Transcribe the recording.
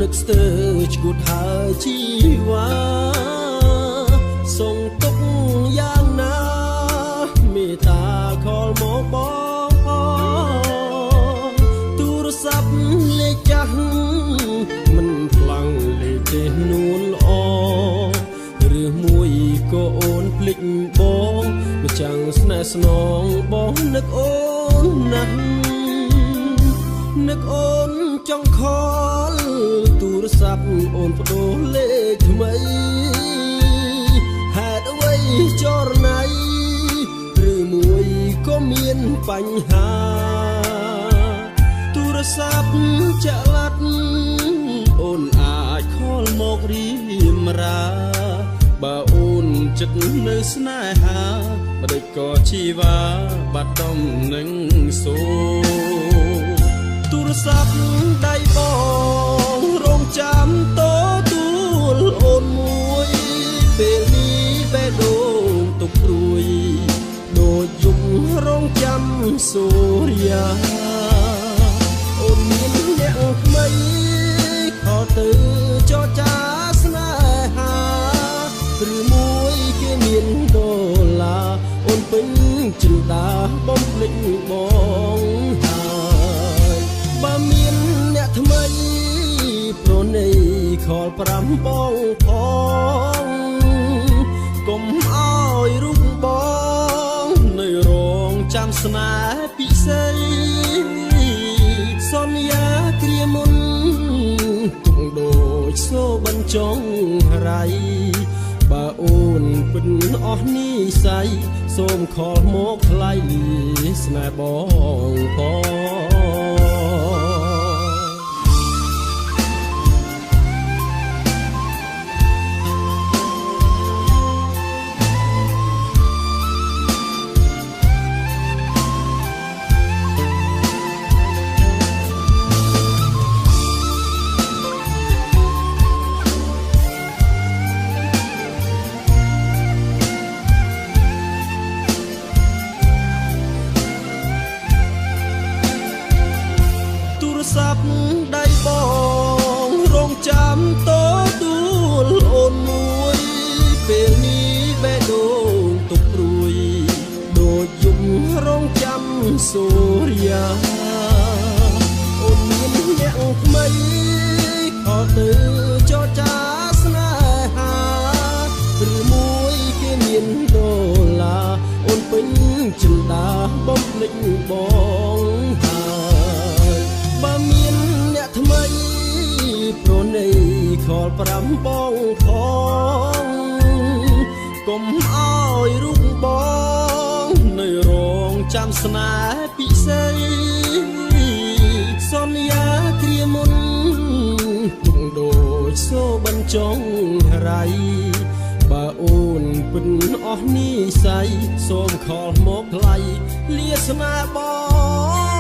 នឹកស្ទើរឈួតហើយជីវ៉ាส่งទុកយ៉ាងណាមេត្តាខលមកបងទូរស័ព្ទលេខចាស់មិនខ្លាំងលេខទេនួនល្អឬមួយក៏អូនភ្លេចបងមិនចាំងស្នេហ៍ស្នងបងនឹកអូនណាស់នឹកអូនចង់ខលទូរស័ព្ទអូនបដូរលេខថ្មីហេតុអ្វីចរណៃឬមួយក៏មានបញ្ហាទូរស័ព្ទចាក់ឡាត់អូនអាចខលមករៀមរាបើអូនចិត្តនៅស្នេហាមិនដូចក៏ជីវ៉ាបាត់ដំនឹងសូទូរស័ព្ទដៃបងរងចាំតទួលអូនមួយពេលនេះបេះដូងទុកព្រួយដូចយំរងចាំសូរិយាអូនមានអ្នកថ្មីខលទៅចរចាស្នេហាឬមួយគេមានដុល្លារអូនពេញចិន្តាបំភ្លេចបងហើយបើមានអ្នកថ្មីប្រណីខល5បងផងកុំអោយរូបបងនៅរងចាំស្នេហ៍ពិសេសន្យាគ្រាមុនទុកដូចសូបញ្ចុងរៃបើអូនពិតអស់និស័យសូមខលមកថ្លៃស្នេហ៍បងផងស័ព្ទដៃបងរងចាំតទួលអូនមួយពេលនេះបេះដូងទុកព្រួយដូចយំរងចាំសូរិយាអូនមានអ្នកថ្មីខលទៅចរចាស្នេហាឬមួយគេមានដុល្លារអូនពេញចិន្តាបំភ្លេចបងហើយបើមានអ្នកថ្មីប្រណីខល5បងផងកុំអោយរូបបងនៅរងចាំស្នេហ៍ពិសេសន្យាគ្រាមុនទុកដូចសូបញ្ចុងរៃបើអូនពិតអស់និស័យសូមខលមកថ្លៃលាស្នេហ៍បង